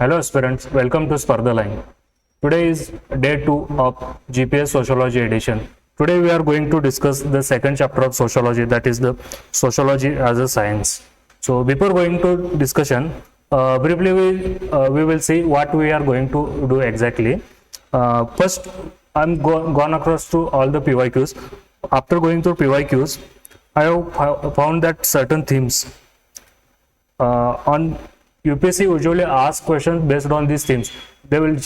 Hello aspirants, welcome to Spardha Line. Today is day 2 of GPS Sociology Edition. Today we are going to discuss the second chapter of Sociology, that is the Sociology as a Science. So before going to discussion, briefly we will see what we are going to do exactly. First, I'm gone across through all the PYQs. After going through PYQs, I have found that certain themes on UPSC usually ask questions based on these themes. They will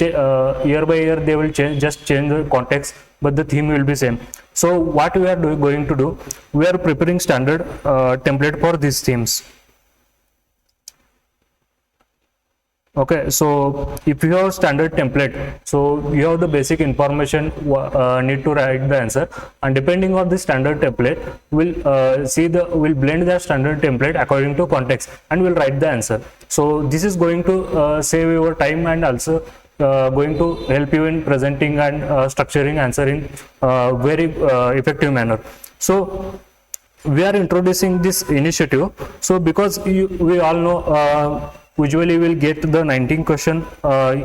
year by year they will just change the context, but the theme will be same. So what we are going to do, we are preparing standard template for these themes. Okay, so if you have standard template, so you have the basic information need to write the answer, and depending on the standard template, we'll blend the standard template according to context and we'll write the answer. So this is going to save your time and also going to help you in presenting and structuring answer in very effective manner. So we are introducing this initiative. So because we all know usually we'll get the 19 question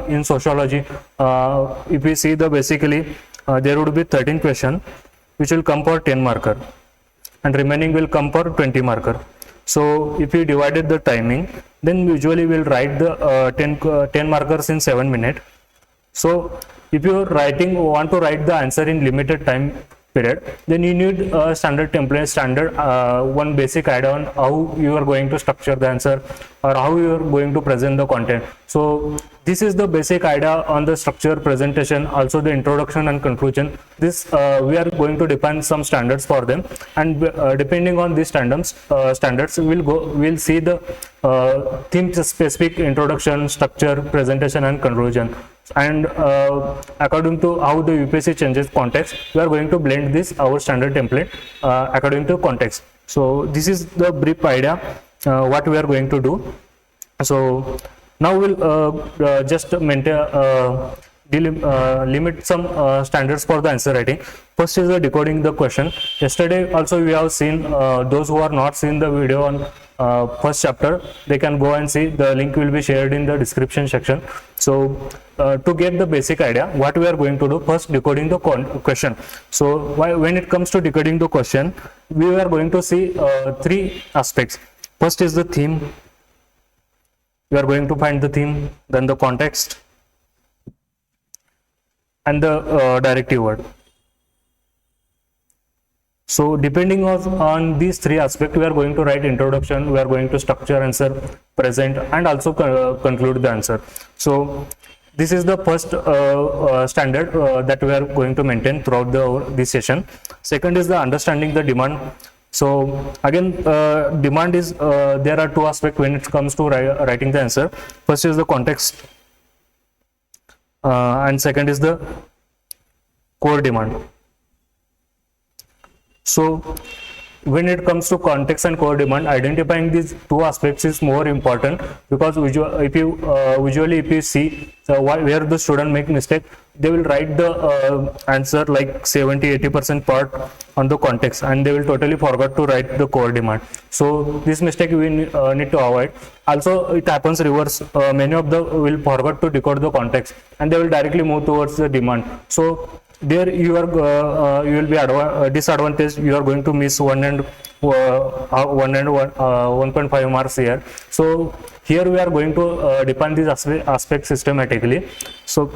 in sociology. If we see the basically there would be 13 question which will come for 10 marker and remaining will come for 20 marker. So if we divided the timing, then usually we'll write the 10 markers in 7 minutes. So if you want to write the answer in limited time period, then you need a standard template, one basic idea on how you are going to structure the answer or how you are going to present the content. So this is the basic idea on the structure, presentation, also the introduction and conclusion. This we are going to define some standards for them, and depending on these standards we'll see the theme specific introduction, structure, presentation and conclusion. And according to how the UPSC changes context, we are going to blend this our standard template according to context. So this is the brief idea what we are going to do. So now we'll just limit some standards for the answer writing. First is the decoding the question. Yesterday also we have seen, those who are not seen the video on first chapter, they can go and see. The link will be shared in the description section. So to get the basic idea, what we are going to do, first decoding the question. So when it comes to decoding the question, we are going to see three aspects. First is the theme. We are going to find the theme, then the context and the directive word. So depending on these three aspects, we are going to write introduction, we are going to structure answer, present and also conclude the answer. So this is the first standard that we are going to maintain throughout this session. Second is the understanding the demand. So again, demand is, there are two aspects when it comes to writing the answer. First is the context and second is the core demand. So when it comes to context and core demand, identifying these two aspects is more important, because if you see where the student make mistake, they will write the answer like 70-80% part on the context and they will totally forget to write the core demand. So this mistake we need to avoid. Also it happens reverse, many of them will forget to decode the context and they will directly move towards the demand. So there you will be disadvantaged. You are going to miss 1 and 1.5 marks here. So here we are going to define these aspects systematically. So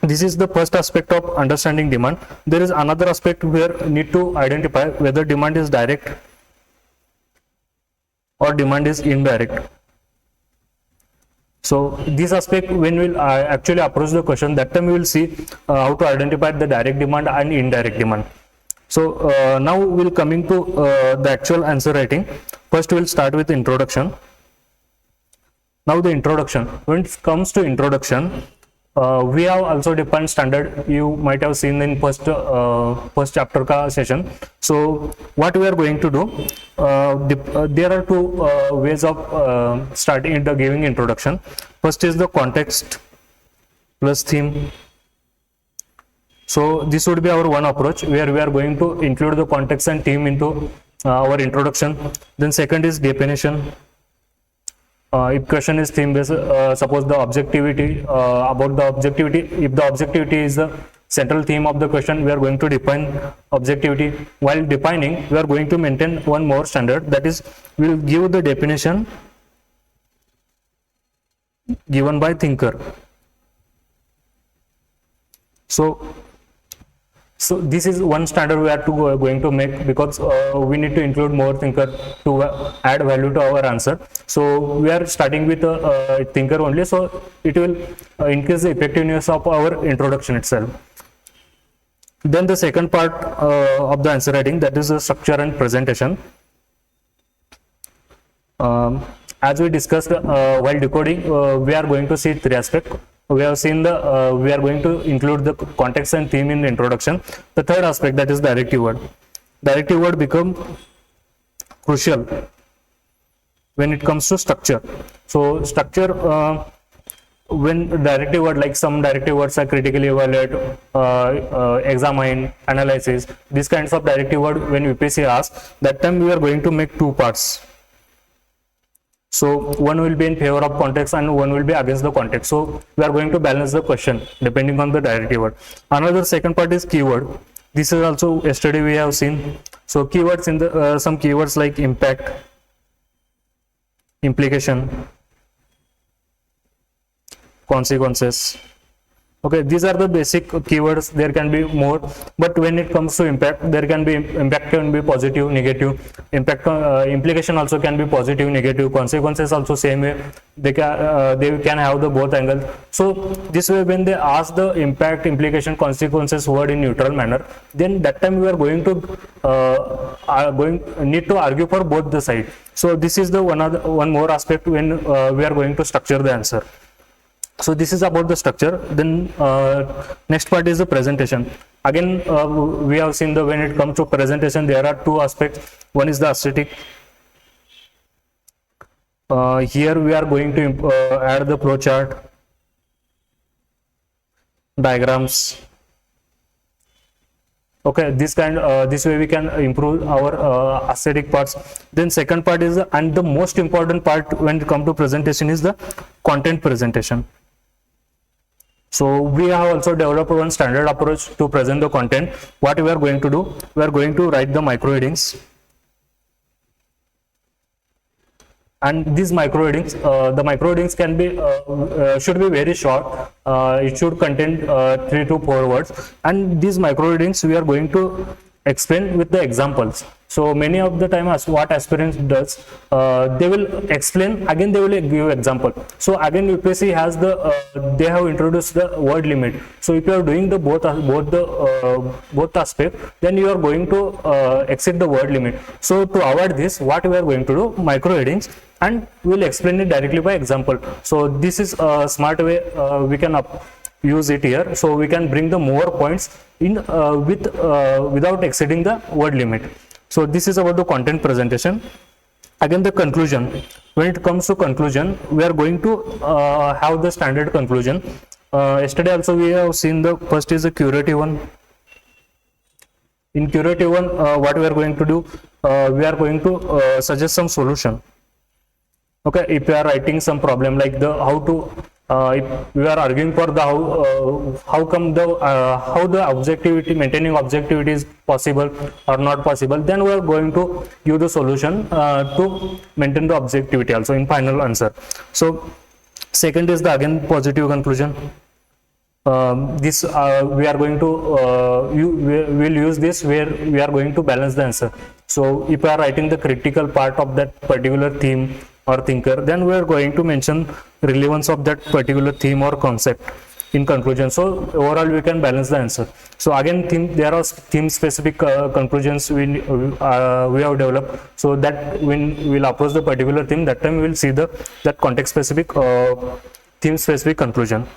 this is the first aspect of understanding demand. There is another aspect where need to identify whether demand is direct or demand is indirect. So this aspect, when we'll actually approach the question, that time we will see how to identify the direct demand and indirect demand. So now we'll coming to the actual answer writing. First we'll start with introduction. Now the introduction, when it comes to introduction, we have also defined standard. You might have seen in first chapter ka session. So what we are going to do, there are two ways of starting the giving introduction. First is the context plus theme. So this would be our one approach, where we are going to include the context and theme into our introduction. Then second is definition. If question is theme based, suppose the objectivity, about the objectivity, if the objectivity is the central theme of the question, we are going to define objectivity. While defining, we are going to maintain one more standard, that is, we will give the definition given by thinker. So this is one standard we are going to make, because we need to include more thinker to add value to our answer. So we are starting with a thinker only, so it will increase the effectiveness of our introduction itself. Then the second part of the answer writing, that is the structure and presentation. As we discussed while decoding, we are going to see three aspects. We have seen we are going to include the context and theme in the introduction. The third aspect, that is directive word. Directive word become crucial when it comes to structure. So structure, when directive word, like some directive words are critically evaluate, examine, analysis, these kinds of directive word when UPSC asks, that time we are going to make two parts. So one will be in favor of context and one will be against the context. So we are going to balance the question depending on the directive word. Another second part is keyword. This is also yesterday we have seen. So keywords in the some keywords like impact, implication, consequences. Okay, these are the basic keywords. There can be more, but when it comes to impact, there can be impact can be positive, negative. Impact implication also can be positive, negative. Consequences also same way. They can have the both angles. So this way, when they ask the impact, implication, consequences word in neutral manner, then that time we are going to need to argue for both the side. So this is the one more aspect when we are going to structure the answer. So this is about the structure. Then next part is the presentation. Again, we have seen when it comes to presentation, there are two aspects. One is the aesthetic. Here we are going to add the flow chart, diagrams. Okay, this way we can improve our aesthetic parts. Then second part is and the most important part when it comes to presentation is the content presentation. So we have also developed one standard approach to present the content. What we are going to do, we are going to write the micro headings, and these micro headings, the micro headings can be should be very short. It should contain 3 to 4 words, and these micro headings we are going to explain with the examples. So many of the time, as what aspirants does, they will explain, again they will give example. So again UPSC has they have introduced the word limit. So if you are doing the both aspect, then you are going to exceed the word limit. So to avoid this, what we are going to do, micro headings, and we will explain it directly by example. So this is a smart way we can use it here. So we can bring the more points in without exceeding the word limit. So this is about the content presentation. Again, the conclusion. When it comes to conclusion, we are going to have the standard conclusion. Yesterday also we have seen the first is the curative one. In curative one, what we are going to do, we are going to suggest some solution. Okay, if you are writing some problem like the how to, if we are arguing for the how come the how the objectivity, maintaining objectivity is possible or not possible, then we are going to give the solution to maintain the objectivity also in final answer. So second is the again positive conclusion. This we are going to we will use this where we are going to balance the answer. So if you are writing the critical part of that particular theme or thinker, then we are going to mention relevance of that particular theme or concept in conclusion. So overall we can balance the answer. So again, there are theme specific conclusions we have developed, so that when we will approach the particular theme, that time we will see that context specific theme specific conclusion.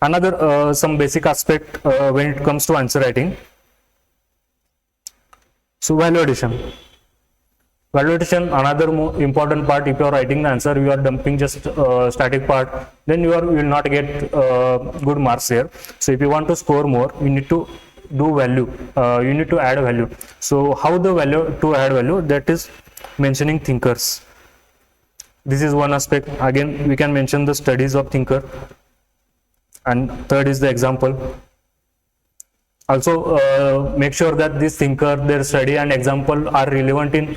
Another some basic aspect when it comes to answer writing. So value addition. Value addition, another important part. If you are writing the answer, you are dumping just static part, then you will not get good marks here. So if you want to score more, you need to do value. You need to add value. So how the value to add value? That is mentioning thinkers. This is one aspect. Again, we can mention the studies of thinker, and third is the example. Also, make sure that this thinker, their study and example are relevant in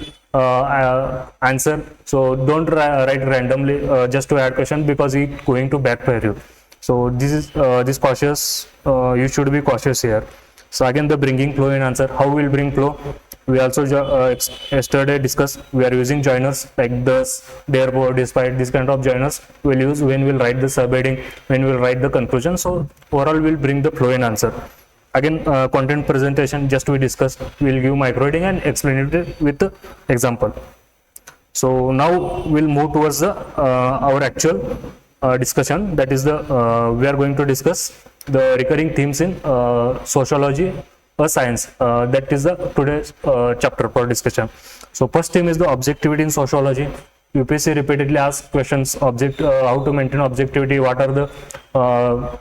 answer. So don't write randomly just to add question, because it's going to backfire you. So this is this cautious. You should be cautious here. So again, the bringing flow in answer. How we'll bring flow? We also yesterday discussed. We are using joiners like thus, therefore, despite. This kind of joiners we'll use when we'll write the subheading, when we'll write the conclusion. So overall, we'll bring the flow in answer. Again, content presentation, just we discussed, we'll give micro heading and explain it with the example. So now we'll move towards the our actual discussion. That is the we are going to discuss the recurring themes in sociology or science. That is the today's chapter for discussion. So first theme is the objectivity in sociology. UPSC repeatedly asks questions, how to maintain objectivity, what are the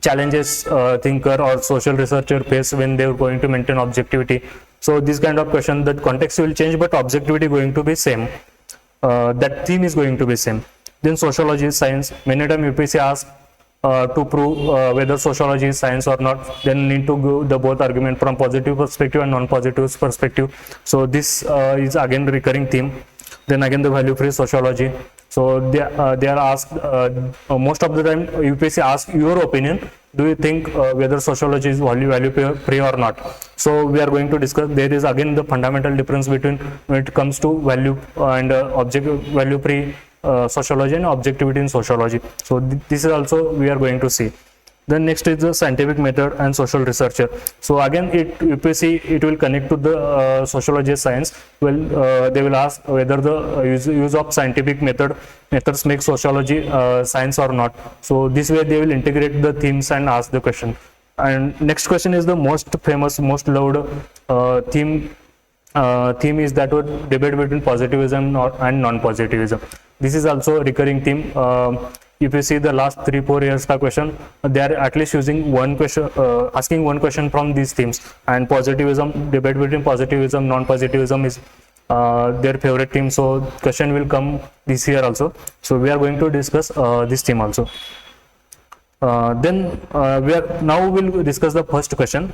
challenges thinker or social researcher face when they are going to maintain objectivity. So this kind of question, that context will change, but objectivity going to be same. That theme is going to be same. Then sociology is science. Many times UPSC asks to prove whether sociology is science or not. Then need to give the both argument from positive perspective and non-positive perspective. So this is again recurring theme. Then again the value-free sociology. So they are asked most of the time UPSC asks your opinion. Do you think whether sociology is value-free or not? So we are going to discuss. There is again the fundamental difference between when it comes to value and value-free sociology and objectivity in sociology. So this is also we are going to see. Then next is the scientific method and social researcher. So again, UPSC it will connect to the sociology science. Well, they will ask whether the use of scientific methods make sociology science or not. So this way they will integrate the themes and ask the question. And next question is the most famous, most loved theme. Theme is that would debate between positivism and non-positivism. This is also a recurring theme. If you see the last 3-4 years ka question, they are at least using one question, asking one question from these themes. And positivism, debate between positivism, non-positivism is their favorite theme. So question will come this year also. So we are going to discuss this theme also. Then we'll discuss the first question.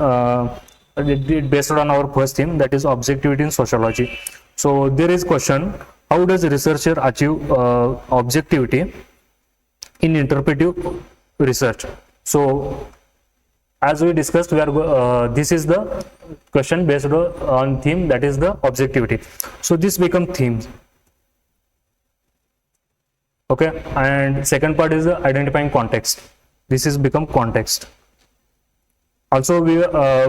Based on our first theme, that is objectivity in sociology. So there is question: how does researcher achieve objectivity in interpretive research? So as we discussed, we are this is the question based on theme, that is the objectivity. So this become themes. Okay, and second part is the identifying context. This is become context. Also,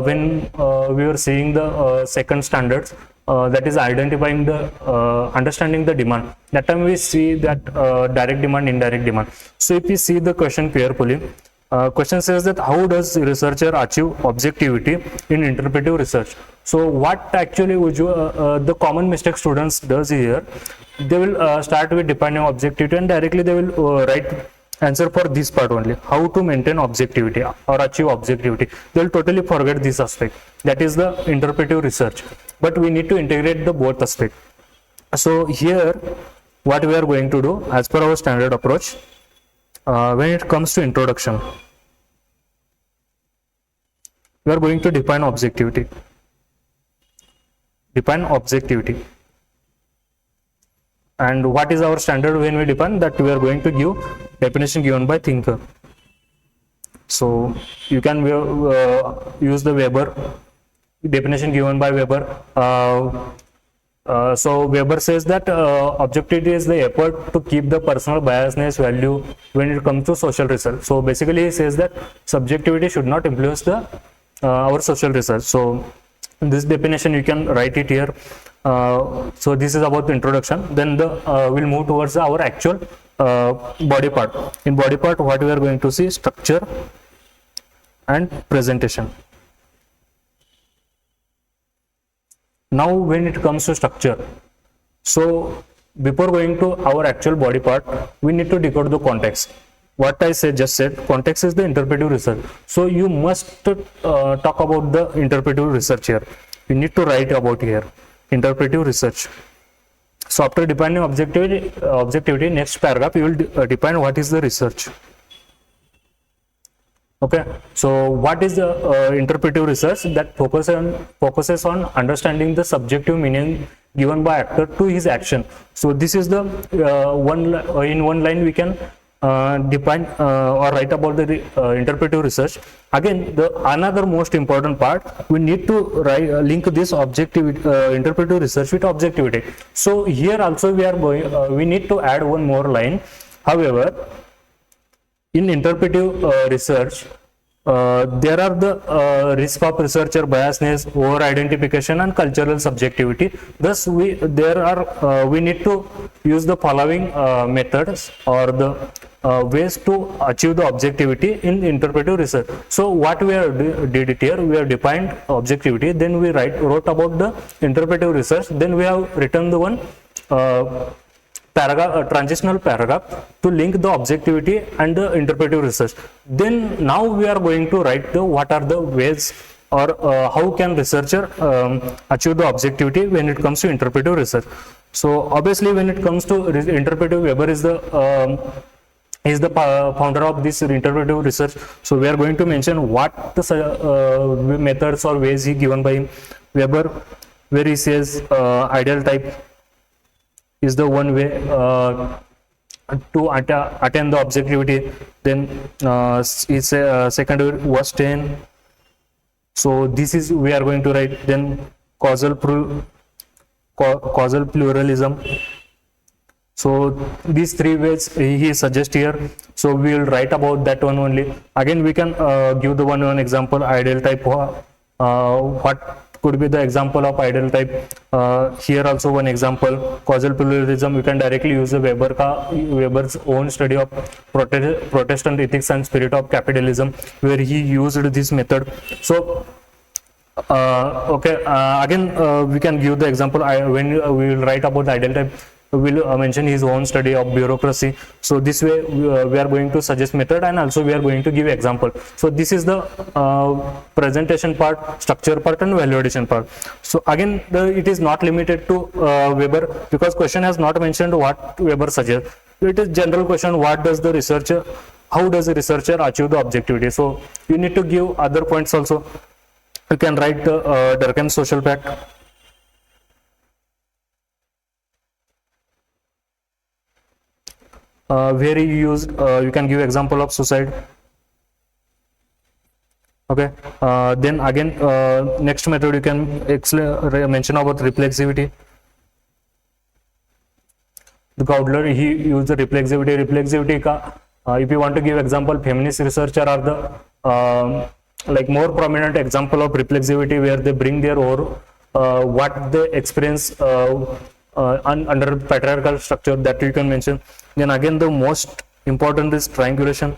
when we were seeing the second standards, that is identifying the understanding the demand. That time we see that direct demand, indirect demand. So if we see the question carefully, question says that how does researcher achieve objectivity in interpretive research? So what actually would you, the common mistake students does here, they will start with defining objectivity and directly they will write answer for this part only, how to maintain objectivity or achieve objectivity. They will totally forget this aspect, that is the interpretive research. But we need to integrate the both aspect. So here what we are going to do as per our standard approach, when it comes to introduction, we are going to define objectivity. And what is our standard when we define that? We are going to give definition given by thinker. So you can use the Weber definition given by Weber. So Weber says that objectivity is the effort to keep the personal biasness value when it comes to social research. So basically he says that subjectivity should not influence the our social research. So this definition you can write it here. So this is about the introduction. Then we'll move towards our actual body part. In body part, what we are going to see: structure and presentation. Now when it comes to structure, so before going to our actual body part, we need to decode the context. What I just said, context is the interpretive research. So you must talk about the interpretive research here. You need to write about here interpretive research. So after defining objectivity, next paragraph you will define what is the research. Okay, so what is the interpretive research? That focuses on understanding the subjective meaning given by actor to his action. So this is the in one line we can define or write about the interpretive research. Again, the another most important part, we need to link this interpretive research with objectivity. So here also we need to add one more line. However, in interpretive research, there are the risk of researcher biasness, over identification, and cultural subjectivity. Thus, we need to use the following methods or the ways to achieve the objectivity in interpretive research. So, what we did it here, we have defined objectivity, then we wrote about the interpretive research, then we have written the one transitional paragraph to link the objectivity and the interpretive research. Then now we are going to write the what are the ways or how can researcher achieve the objectivity when it comes to interpretive research. So obviously when it comes to interpretive, Weber is the founder of this interpretive research. So we are going to mention what the methods or ways he given by him. Weber, where he says ideal type is the one way to attain the objectivity. Then is second was 10. So this is we are going to write. Then causal pluralism. So these three ways he suggests here. So we will write about that one only. Again, we can give the one example. Ideal type. What could be the example of ideal type? Here also one example, causal pluralism. We can directly use the Weber's own study of Protestant ethics and spirit of capitalism, where he used this method. So again we can give the example. When we will write about the ideal type, we will mention his own study of bureaucracy. So this way we are going to suggest method, and also we are going to give example. So this is the presentation part, structure part, and validation part. So again, it is not limited to Weber, because question has not mentioned what Weber suggests. It is general question, what does the researcher, how does the researcher achieve the objectivity? So you need to give other points also. You can write the Durkheim's social pact. Where you can give example of suicide. Okay, then again next method you can mention about reflexivity. The Gaudler, he used the reflexivity if you want to give example, feminist researcher are the like more prominent example of reflexivity, where they bring their own what they experience under patriarchal structure, that you can mention. Then again, the most important is triangulation.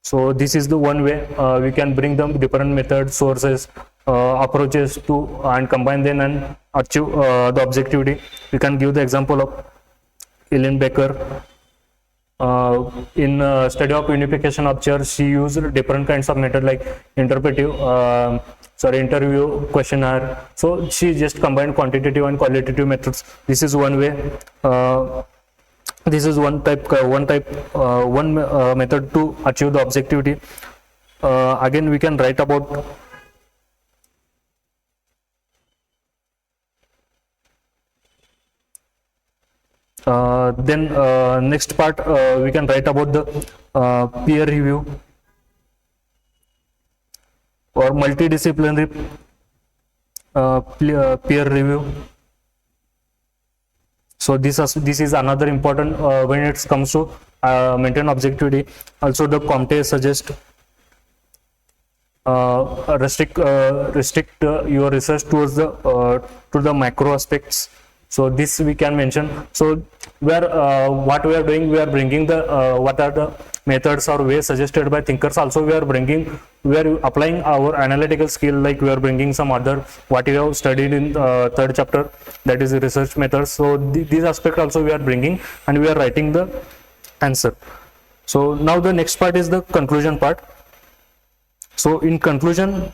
So this is the one way we can bring them different methods, sources, approaches to and combine them and achieve the objectivity. We can give the example of Ellen Becker. In study of unification of church, she used different kinds of method like interview, questionnaire. So she just combined quantitative and qualitative methods. This is one way. This is one method to achieve the objectivity. Again, we can write about then next part we can write about the peer review or multidisciplinary peer review. So this is another important when it comes to maintain objectivity. Also, the Comte suggests restrict your research towards the to the macro aspects. So this we can mention. So what we are doing, we are bringing the what are the methods or ways suggested by thinkers. Also we are applying our analytical skill, like we are bringing some other what we have studied in third chapter, that is the research methods. So these aspects also we are bringing, and we are writing the answer. So now the next part is the conclusion part. So in conclusion,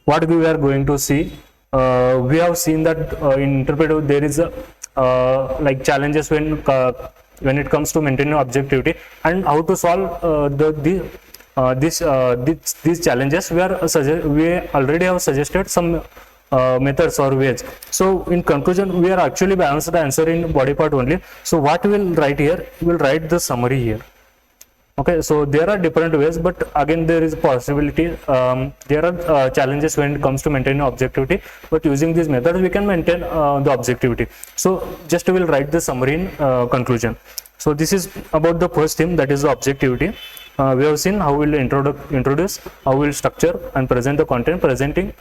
what we are going to see, we have seen that in interpretive there is a like challenges when it comes to maintaining objectivity and how to solve these challenges. We already have suggested some methods or ways. So in conclusion, we are actually balanced the answer in body part only. So what we will write here, we will write the summary here. Okay, so there are different ways, but again there is possibility. There are challenges when it comes to maintaining objectivity, but using these methods we can maintain the objectivity. So just we will write the summary in conclusion. So this is about the first theme, that is the objectivity. We have seen how we will introduce, how we will structure and present the content. Presenting,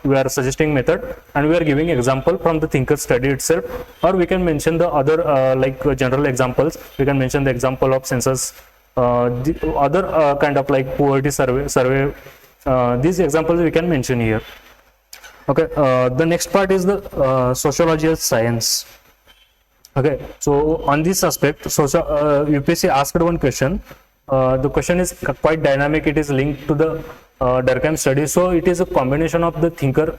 we are suggesting method, and we are giving example from the thinker study itself, or we can mention the other like general examples. We can mention the example of census, the other kind of like poverty survey. These examples we can mention here. Okay, the next part is the sociology as science. Okay, so on this aspect, UPSC asked one question. The question is quite dynamic. It is linked to the Durkheim study. So it is a combination of the thinker,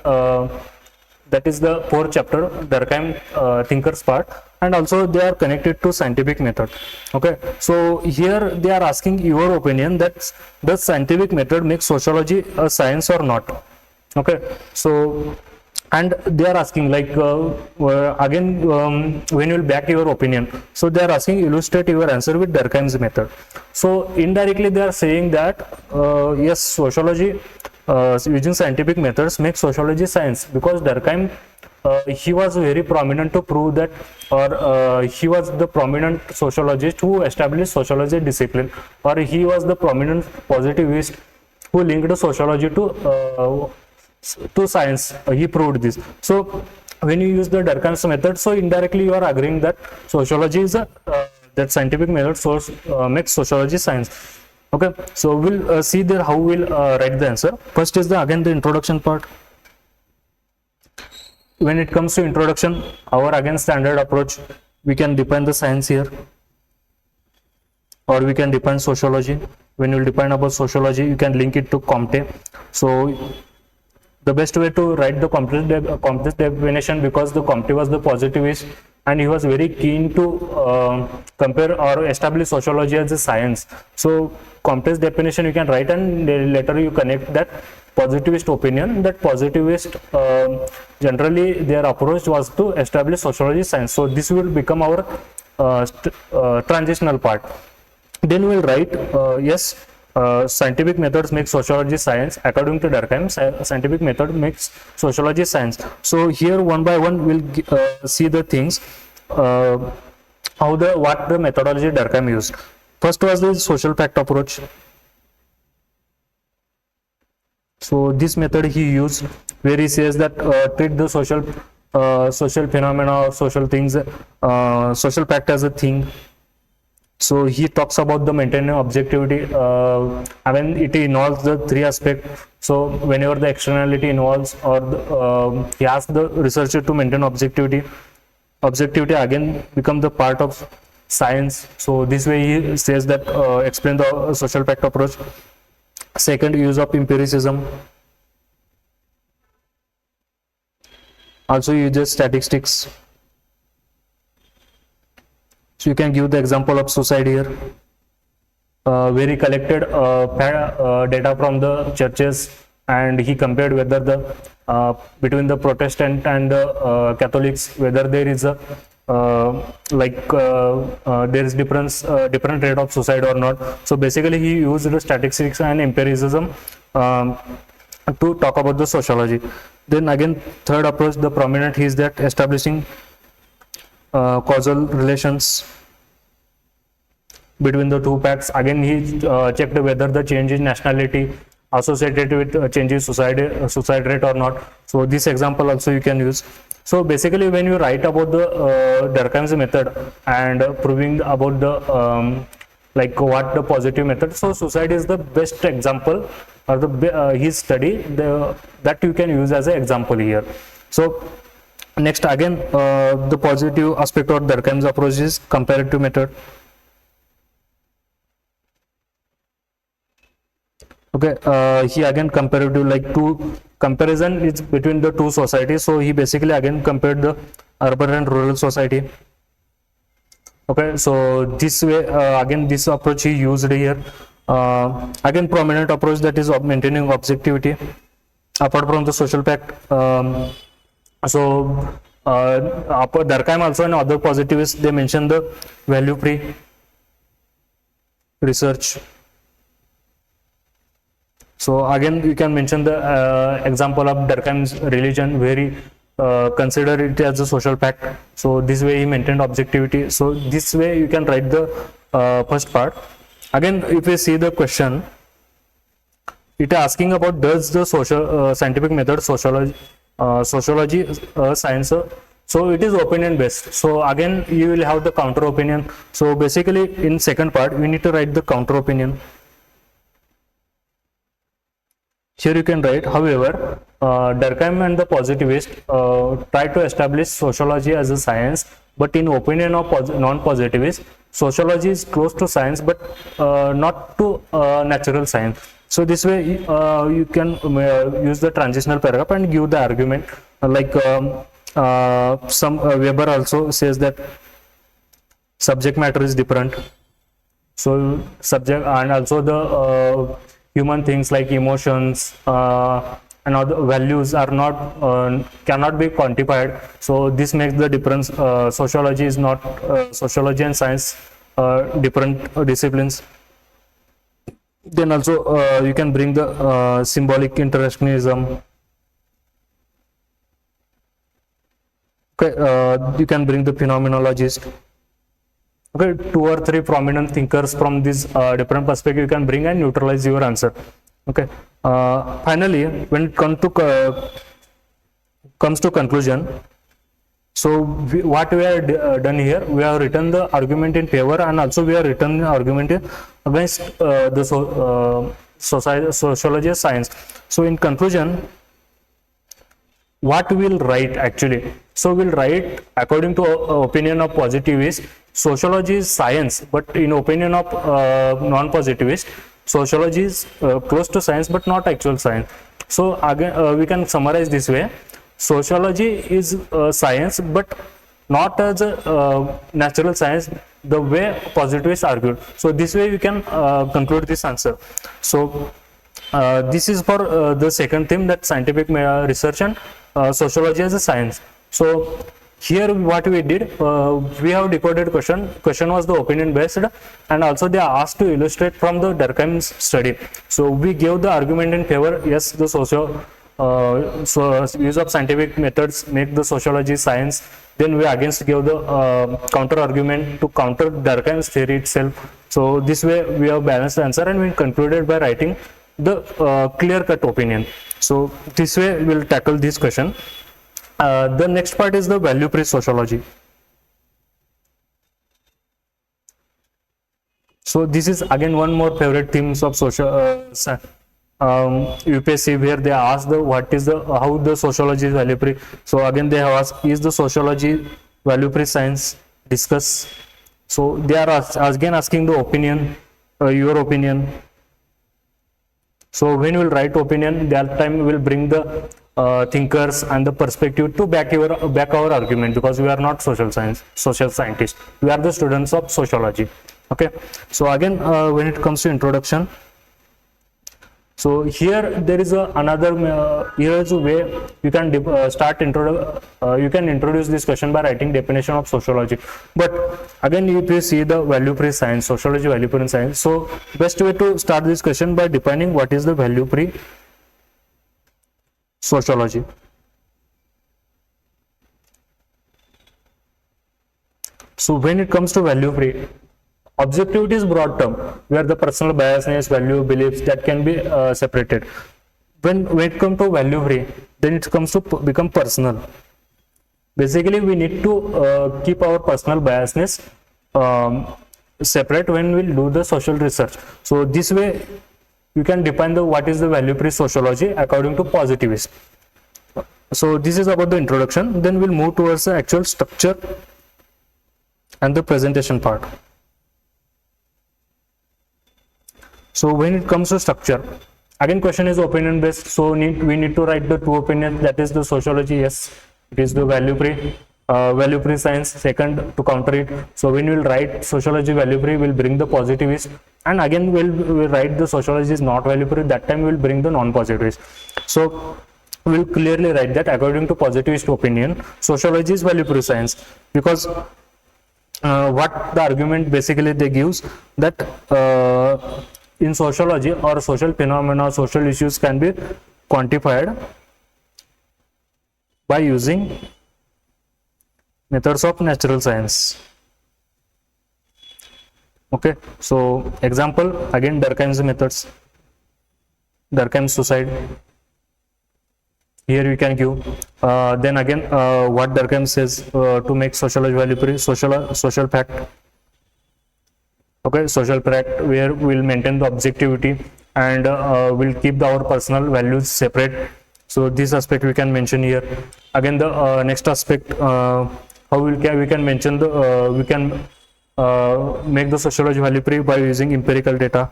that is the fourth chapter, Durkheim thinkers part, and also they are connected to scientific method. Okay, so here they are asking your opinion that does scientific method make sociology a science or not? Okay, so and they are asking like again when you will back your opinion, so they are asking illustrate your answer with Durkheim's method. So indirectly they are saying that yes, sociology using scientific methods makes sociology science, because Durkheim he was very prominent to prove that, or he was the prominent sociologist who established sociology discipline, or he was the prominent positivist who linked sociology to science. He proved this. So when you use the Durkheim's method, so indirectly you are agreeing that sociology is that scientific method source makes sociology science. Okay, so we'll see there how we'll write the answer. First is again the introduction part. When it comes to introduction, our again standard approach, we can define the science here, or we can define sociology. When you will define about sociology, you can link it to Comte. So the best way to write the Comte's definition, because the Comte was the positivist and he was very keen to compare or establish sociology as a science. So Comte's definition you can write, and later you connect that positivist opinion, that positivist generally their approach was to establish sociology science. So this will become our transitional part. Then we will write yes, scientific methods make sociology science. According to Durkheim, scientific method makes sociology science. So here one by one we'll see the things, what the methodology Durkheim used. First was the social fact approach. So this method he used, where he says that treat the social phenomena or social things, social fact as a thing. So he talks about the maintaining objectivity. I mean, it involves the three aspects. So whenever the externality involves, or he asks the researcher to maintain objectivity, objectivity again become the part of science. So this way he says that explain the social fact approach. Second, use of empiricism. Also uses statistics. So you can give the example of suicide here, where he collected data from the churches, and he compared whether the between the Protestant and the Catholics, whether there is a there is different rate of suicide or not. So basically he used the statistics and empiricism to talk about the sociology. Then again, third approach, the prominent, is that establishing causal relations between the two facts. Again he checked whether the change in nationality associated with change in suicide rate or not. So this example also you can use. So basically when you write about the Durkheim's method and proving about the like what the positive method, so suicide is the best example, or the his study that you can use as an example here. So next again the positive aspect of Durkheim's approach is comparative method. Okay, he again comparative, like two comparison is between the two societies. So he basically again compared the urban and rural society. Okay, so this way again this approach he used here. Again prominent approach, that is maintaining objectivity apart from the social pact. Durkheim also and other positivists, they mention the value free research. So again you can mention the example of Durkheim's religion, where he consider it as a social pact. So this way he maintained objectivity. So this way you can write the first part. Again, if we see the question, it is asking about, does the scientific method sociology science? So it is opinion based. So again you will have the counter opinion. So basically in second part we need to write the counter opinion. Here you can write, however, Durkheim and the positivists try to establish sociology as a science, but in opinion of non-positivists, sociology is close to science but not to natural science. So this way you can use the transitional paragraph and give the argument, like some Weber also says that subject matter is different. So subject and also the human things like emotions and other values are not cannot be quantified. So this makes the difference. Sociology is not sociology and science different disciplines. Then also you can bring the symbolic interactionism. Okay, you can bring the phenomenologist. Okay, 2 or 3 prominent thinkers from this different perspective you can bring and neutralize your answer. Okay, finally when it comes to conclusion, so what we have done here, we have written the argument in favor and also we have written the argument against the sociology of science. So in conclusion, what we will write actually, so we'll write according to opinion of positivists, sociology is science, but in opinion of non-positivist, sociology is close to science but not actual science. So again we can summarize this way: sociology is science but not as a natural science, the way positivists argued. So this way we can conclude this answer. So this is for the second theme, that scientific research and sociology as a science. So here what we did, we have decoded question was the opinion based, and also they are asked to illustrate from the Durkheim's study. So we gave the argument in favor, yes, the use of scientific methods make the sociology science. Then we against gave the counter argument to counter Durkheim's theory itself. So this way we have balanced answer, and we concluded by writing the clear cut opinion. So this way we will tackle this question. The next part is the value free sociology. So this is again one more favorite themes of UPSC, where they ask how the sociology is value free. So again they have asked, is the sociology value free science? Discuss. So they are again asking the opinion, your opinion. So when you will write opinion, that time we will bring the thinkers and the perspective to back our argument, because we are not social scientists, we are the students of sociology. Okay, so again when it comes to introduction, so here there is here is a way you can you can introduce this question by writing definition of sociology. But again, if you see the value free science, sociology value free science, so best way to start this question by defining what is the value free sociology. So when it comes to value free, objectivity is broad term, where the personal biasness, value, beliefs, that can be separated. When it comes to value free, then it comes to become personal. Basically we need to keep our personal biasness separate when we do the social research. So this way you can define what is the value free sociology according to positivist. So this is about the introduction. Then we'll move towards the actual structure and the presentation part. So when it comes to structure, Again, question is opinion based, so we need to write the two opinions, that is the sociology, yes, it is the value free science. Second, to counter it, so when we will write sociology value free, will bring the positivist, and again we'll write the sociology is not value free, that time we will bring the non-positivist. So we'll clearly write that according to positivist opinion, sociology is value free science, because what the argument basically they gives that in sociology, or social phenomena, social issues can be quantified by using methods of natural science. Okay, so example, again Durkheim's methods, Durkheim's suicide, here we can give. Then again, what Durkheim says to make sociology value free, social fact. Okay, social fact where we'll maintain the objectivity and we'll keep our personal values separate. So this aspect we can mention here. Again, the next aspect, how we can mention the we can make the sociology value free by using empirical data.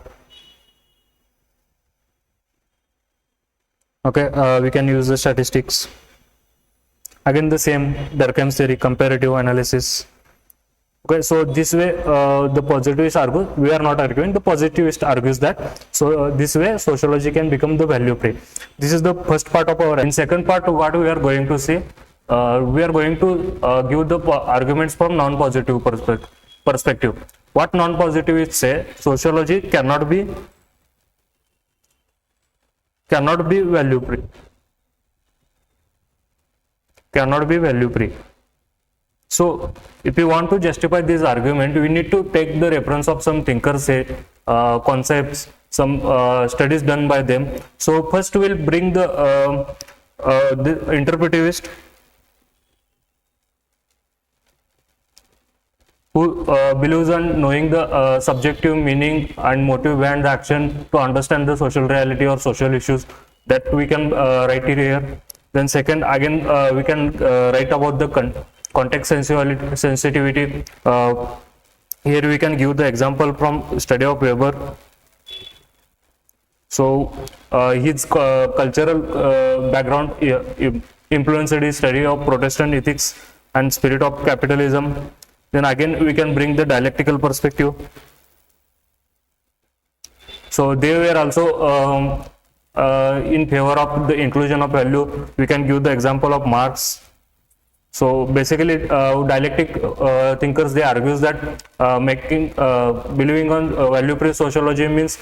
Okay, we can use the statistics. Again, the same Durkheim's theory, comparative analysis. Okay, so this way the positivist argues, we are not arguing, the positivist argues that, so this way sociology can become the value free. This is the first part of our. In second part, what we are going to see, we are going to give the arguments from non-positive perspective. What non-positivists say, sociology cannot be value free, cannot be value free. So if you want to justify this argument, we need to take the reference of some thinkers, say concepts, some studies done by them. So first we'll bring the interpretivist, who believes on knowing the subjective meaning and motive behind the action to understand the social reality or social issues, that we can write it here. Then second, again we can write about the context sensitivity. Here we can give the example from study of Weber. So his cultural background influenced his study of Protestant ethics and spirit of capitalism. Then again we can bring the dialectical perspective. So they were also in favor of the inclusion of value. We can give the example of Marx. So basically dialectic thinkers, they argues that believing on value free sociology means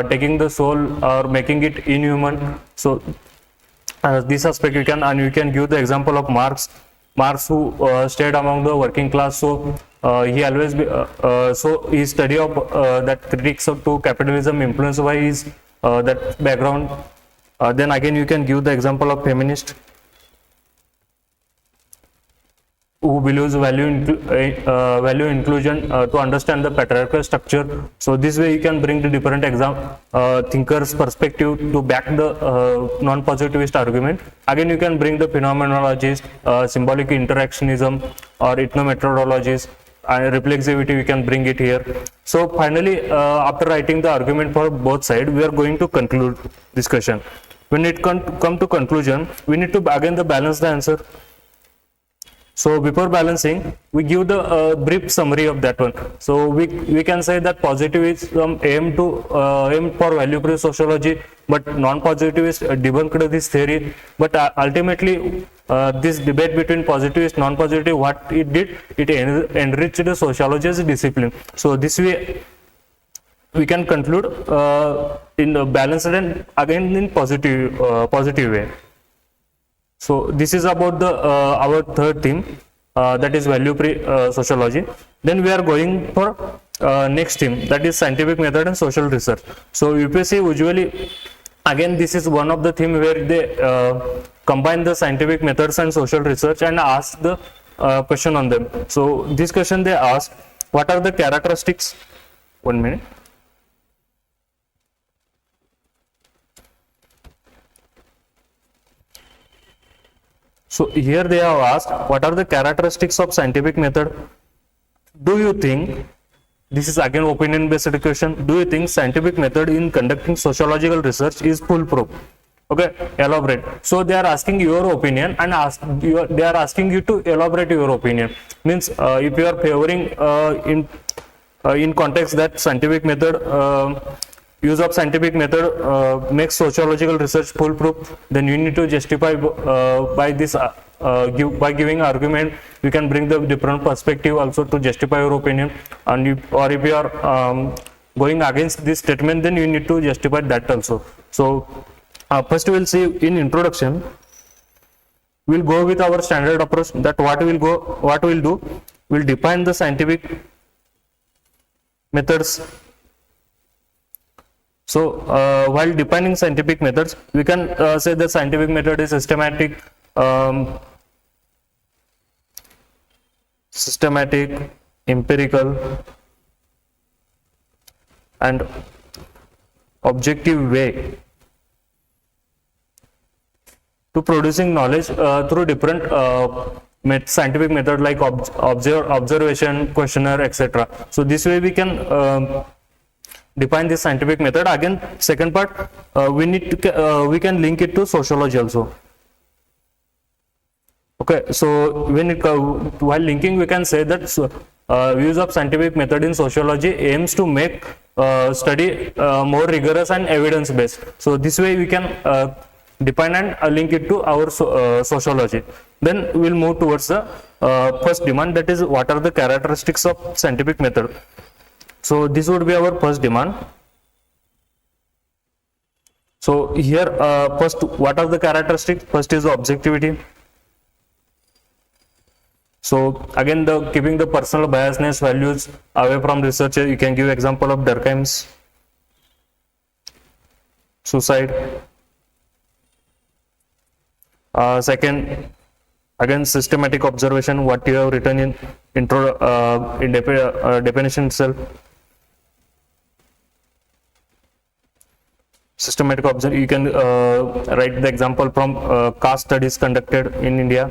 taking the soul or making it inhuman. So this aspect we can, and we can give the example of Marx, who stayed among the working class. So he always so his study of that critics to capitalism influenced by his that background. Then again you can give the example of feminist, who believes value inclusion to understand the patriarchal structure. So this way you can bring the different thinkers perspective to back the non-positivist argument. Again you can bring the phenomenologies, symbolic interactionism or ethnomethodologies, and reflexivity, we can bring it here. So finally after writing the argument for both sides, we are going to conclude discussion. When it come to conclusion, we need to again balance the answer. So before balancing, we give the brief summary of that one. So we can say that positivism aim for value free sociology, but non-positivists debunked this theory. But ultimately, this debate between positivist non-positive, what it did, it enriched the sociology as a discipline. So this way, we can conclude in a balanced and again in positive way. So this is about the our third theme, that is value free sociology. Then we are going for next theme, that is scientific method and social research. So UPSC usually, again this is one of the theme where they combine the scientific methods and social research and ask the question on them. So this question they ask, what are the characteristics, 1 minute. So here they have asked, what are the characteristics of scientific method? Do you think This is again opinion based question. Do you think scientific method in conducting sociological research is foolproof? Okay, elaborate. So they are asking your opinion, and they are asking you to elaborate your opinion. Means if you are favoring in context that scientific method, use of scientific method makes sociological research foolproof, then you need to justify by this by giving argument. You can bring the different perspective also to justify your opinion, and or if you are going against this statement, then you need to justify that also. So first we will see in introduction, we'll go with our standard approach. That what we'll do, we'll define the scientific methods. So while defining scientific methods, we can say the scientific method is systematic, empirical, and objective way to producing knowledge through different scientific method like observation, questionnaire, etc. So this way we can define this scientific method. Again, second part, we can link it to sociology also. Okay, so while linking, we can say that use of scientific method in sociology aims to make study more rigorous and evidence based. So this way we can define and link it to our sociology. Then we'll move towards the first demand, that is what are the characteristics of scientific method. So this would be our first demand. So here first, what are the characteristics? First is objectivity. So again, keeping the personal biasness values away from researcher. You can give example of Durkheim's suicide. Second, again, systematic observation, what you have written in definition itself. Systematic observation, you can write the example from caste studies conducted in India.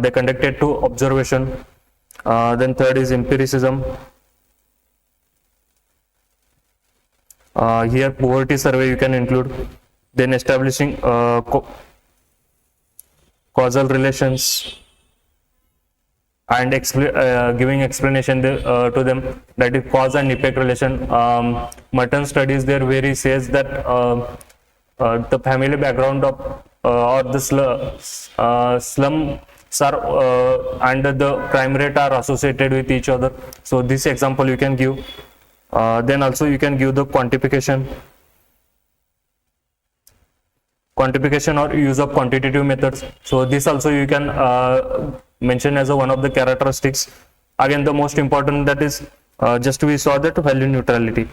They conducted to observation. Then third is empiricism. Here poverty survey you can include. Then establishing causal relations and giving explanation to them, that is cause and effect relation. Merton studies there where he says that the family background of or the slums are and the crime rate are associated with each other. So this example you can give. Then also you can give the quantification or use of quantitative methods. So this also you can mention as one of the characteristics. Again, the most important, that is just we saw that value neutrality.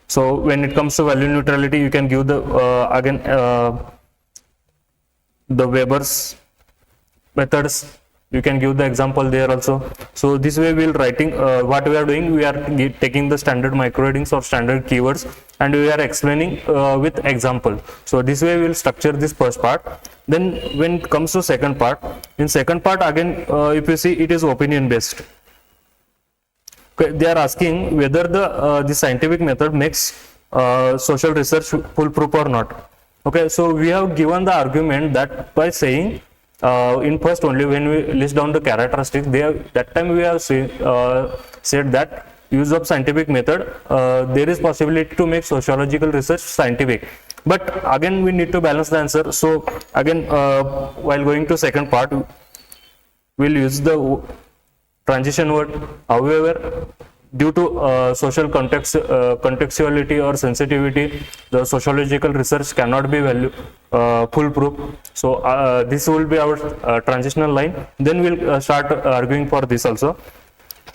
So when it comes to value neutrality, you can give the again the Weber's methods. You can give the example there also. So this way we will writing what we are doing, we are taking the standard microheadings or standard keywords and we are explaining with example. So this way we will structure this first part. Then when it comes to second part, in second part again if you see, it is opinion based. Okay, they are asking whether the scientific method makes social research foolproof or not. Okay, so we have given the argument that by saying in first only, when we list down the characteristics, that time we have said that use of scientific method, there is possibility to make sociological research scientific. But again we need to balance the answer. So again while going to second part, we'll use the transition word. However, due to social contextuality or sensitivity, the sociological research cannot be foolproof. So this will be our transitional line. Then we'll start arguing for this also.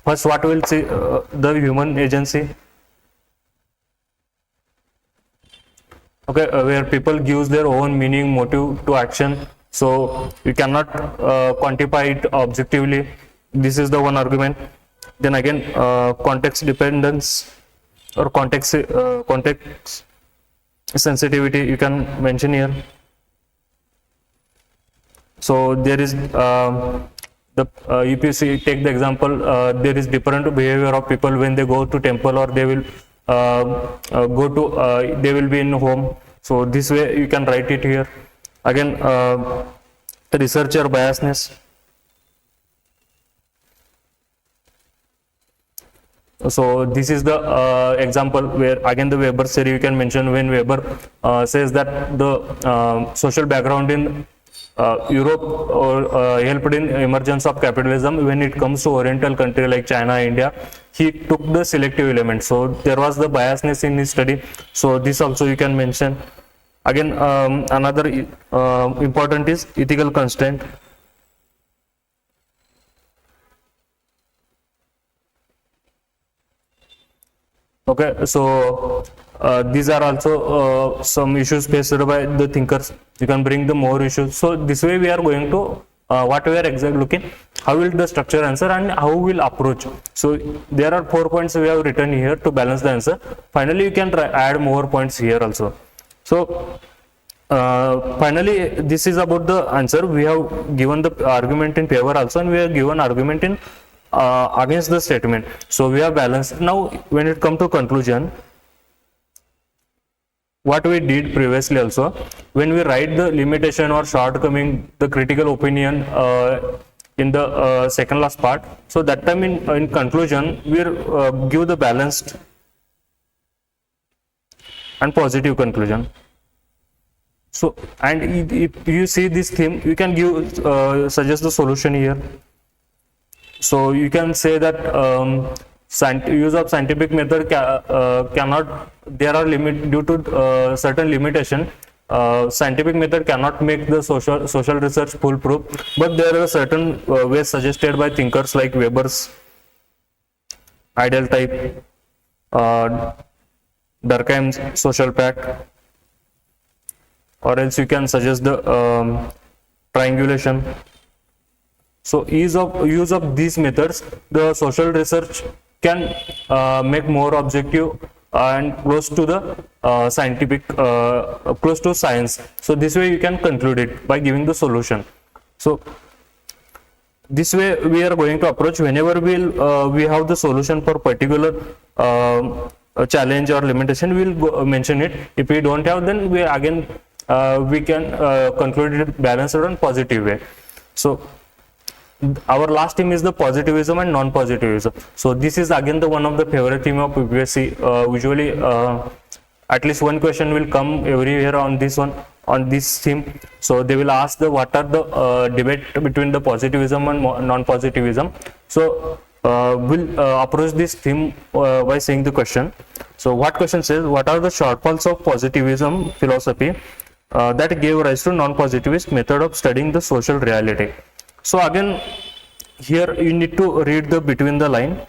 First, what we'll see, the human agency. Okay, where people gives their own meaning, motive to action. So we cannot quantify it objectively. This is the one argument. Then again, context dependence or context sensitivity you can mention here. So there is the if you see, take the example, there is different behavior of people when they go to temple, or they will they will be in home. So this way you can write it here. Again, researcher biasness. So this is the example where again the Weber theory you can mention, when Weber says that the social background in Europe helped in emergence of capitalism. When it comes to Oriental country like China, India, he took the selective element. So there was the biasness in his study. So this also you can mention. Again, another important is ethical constraint. Okay, so these are also some issues faced by the thinkers. You can bring the more issues. So this way we are going to what we are exactly looking, how will the structure answer and how we will approach. So there are 4 points we have written here to balance the answer. Finally, you can add more points here also. So finally, this is about the answer. We have given the argument in favor also, and we have given argument in against the statement. So we have balanced. Now when it comes to conclusion, what we did previously also, when we write the limitation or shortcoming, the critical opinion in the second last part, so that time in conclusion we will give the balanced and positive conclusion. So, and if you see this theme, you can give suggest the solution here. So you can say that use of scientific method cannot, there are limit due to certain limitation. Scientific method cannot make the social research foolproof, but there are certain ways suggested by thinkers like Weber's ideal type, Durkheim's social pact, or else you can suggest the triangulation. So use of these methods, the social research can make more objective and close to the scientific, close to science. So this way you can conclude it by giving the solution. So this way we are going to approach whenever we have the solution for particular challenge or limitation, we will mention it. If we don't have, then we again we can conclude it balanced and positive way. So our last theme is the positivism and non-positivism. So this is again the one of the favorite theme of UPSC. Usually at least one question will come every year on this one, on this theme. So they will ask what are the debate between the positivism and non-positivism. So we'll approach this theme by saying the question. So what question says, what are the shortfalls of positivism philosophy that gave rise to non-positivist method of studying the social reality? So again, here you need to read the between the line.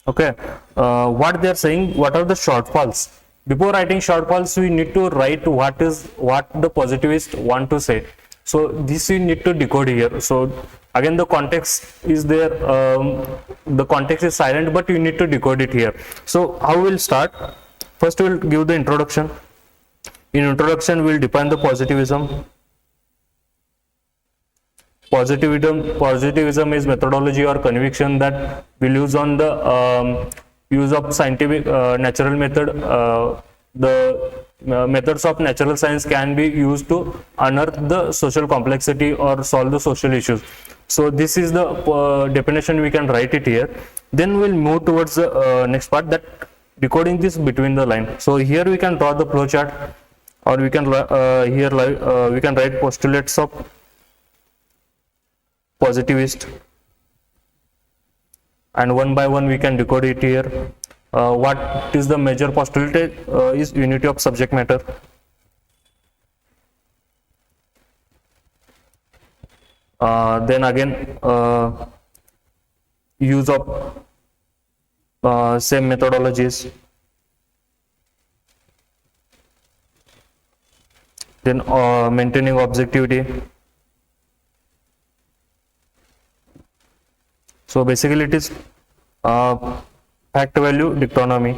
Okay, what they are saying, what are the shortfalls? Before writing shortfalls, we need to write what the positivists want to say. So this you need to decode here. So again, the context is there. The context is silent, but you need to decode it here. So how we'll start? First, we'll give the introduction. In introduction, we'll define the positivism. Positivism is methodology or conviction that will use on the use of scientific natural method. The methods of natural science can be used to unearth the social complexity or solve the social issues. So this is the definition, we can write it here. Then we'll move towards the next part, that decoding this between the line. So here we can draw the flow chart, or we can we can write postulates of positivist, and one by one we can decode it here. What is the major postulate is unity of subject matter. Then again use of same methodologies. Then maintaining objectivity. So basically it is fact value dichotomy.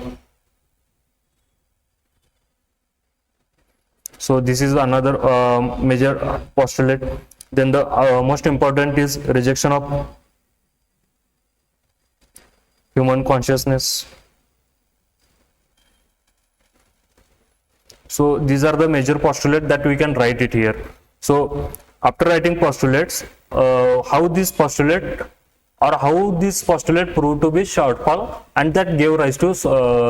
So this is another major postulate. Then the most important is rejection of human consciousness. So these are the major postulates that we can write it here. So after writing postulates, how this postulate proved to be shortfall, and that gave rise to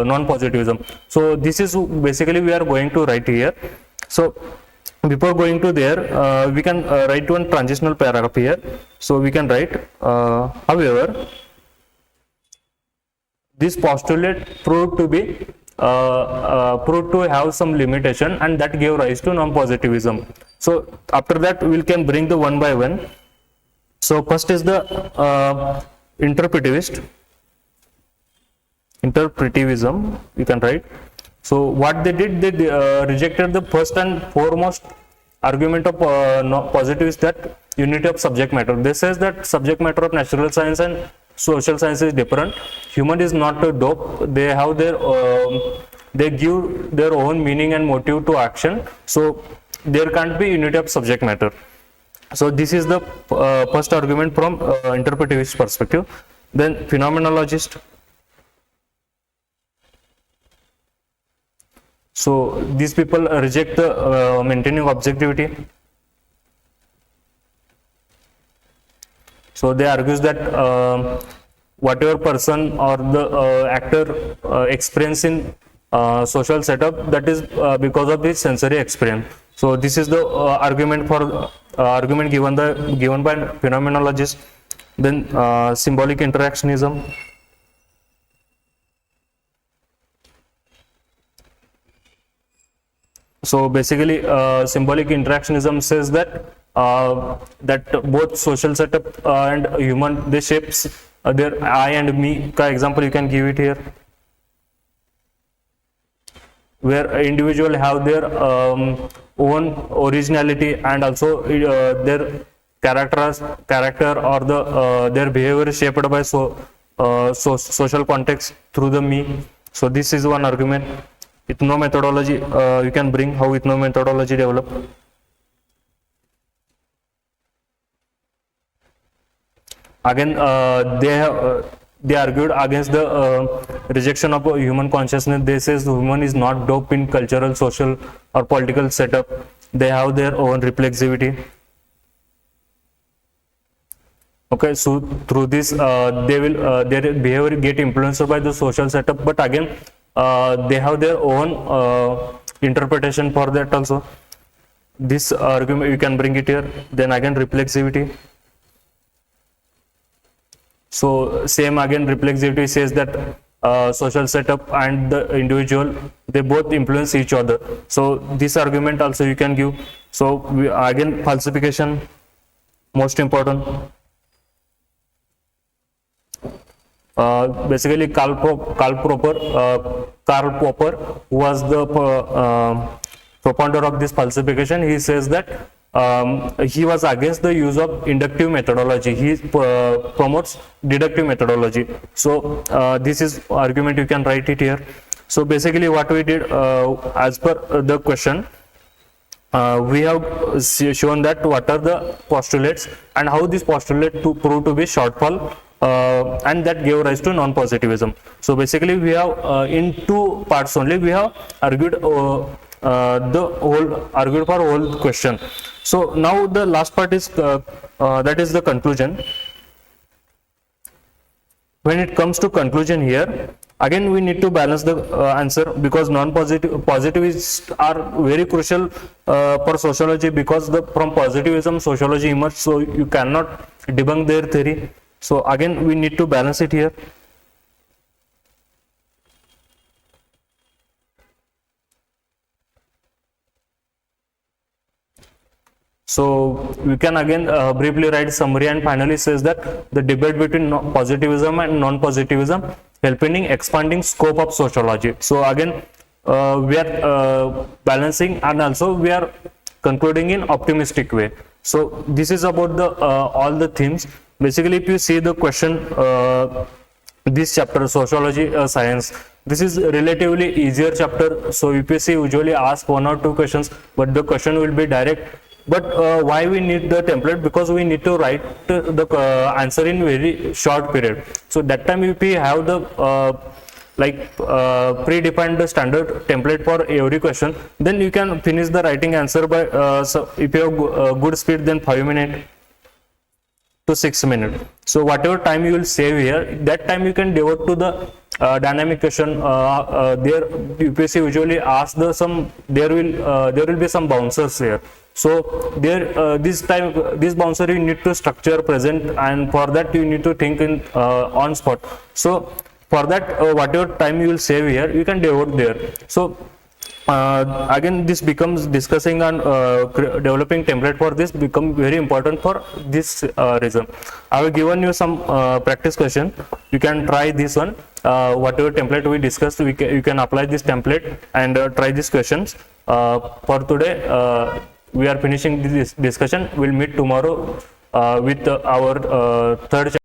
non-positivism. So this is basically we are going to write here. So before going to there, we can write one transitional paragraph here. So we can write, however, this postulate proved to have some limitation, and that gave rise to non-positivism. So after that we can bring the one by one. So first is the interpretivism, you can write. So what they did, they rejected the first and foremost argument of positivists, that unity of subject matter. They says that subject matter of natural science and social science is different. Human is not a dope. They have their they give their own meaning and motive to action. So there can't be unity of subject matter. So this is the first argument from interpretivist perspective. Then phenomenologist. So these people reject the maintaining objectivity. So they argues that whatever person or the actor experience in social setup, that is because of his sensory experience. So this is the argument given by phenomenologist. Then symbolic interactionism. So basically symbolic interactionism says that both social setup and human, they shapes their I and me. Example you can give it here, where individual have their own originality, and also their character or the their behavior is shaped by social context through the me. So this is one argument. Ethnomethodology, you can bring how ethnomethodology develop. Again, they argued against the rejection of human consciousness. They says human is not dope in cultural, social or political setup. They have their own reflexivity. Okay, so through this they will their behavior get influenced by the social setup, but again they have their own interpretation for that also. This argument you can bring it here. Then again reflexivity. So same again reflexivity says that social setup and the individual, they both influence each other. So this argument also you can give. So again falsification, most important. Basically Karl Popper, who was the propounder of this falsification, he says that he was against the use of inductive methodology. He promotes deductive methodology. So this is argument, you can write it here. So basically what we did, as per the question, we have shown that what are the postulates and how this postulate to prove to be shortfall, and that gave rise to non-positivism. So basically we have in two parts only we have argued argued for whole question. So now the last part is that is the conclusion. When it comes to conclusion here, again we need to balance the answer, because positivists are very crucial for sociology, because from positivism sociology emerged, so you cannot debunk their theory. So again we need to balance it here. So we can again briefly write summary, and finally says that the debate between positivism and non-positivism helping in expanding scope of sociology. So again we are balancing, and also we are concluding in optimistic way. So this is about the all the themes. Basically if you see the question, this chapter sociology science, this is relatively easier chapter. So UPSC usually asks 1 or 2 questions, but the question will be direct But why we need the template? Because we need to write the answer in very short period. So that time if we have the predefined the standard template for every question, then you can finish the writing answer by so if you have good speed, then 5 minutes to 6 minutes. So whatever time you will save here, that time you can devote to the dynamic question. There UPSC usually asks the there will be some bouncers here. So there this bouncer you need to structure present, and for that you need to think in on spot. So for that whatever time you will save here, you can devote there. So again, this becomes discussing on developing template for this become very important for this reason. I have given you some practice question. You can try this one. Whatever template we discussed, you can apply this template and try these questions. For today, we are finishing this discussion. We'll meet tomorrow with our third chapter.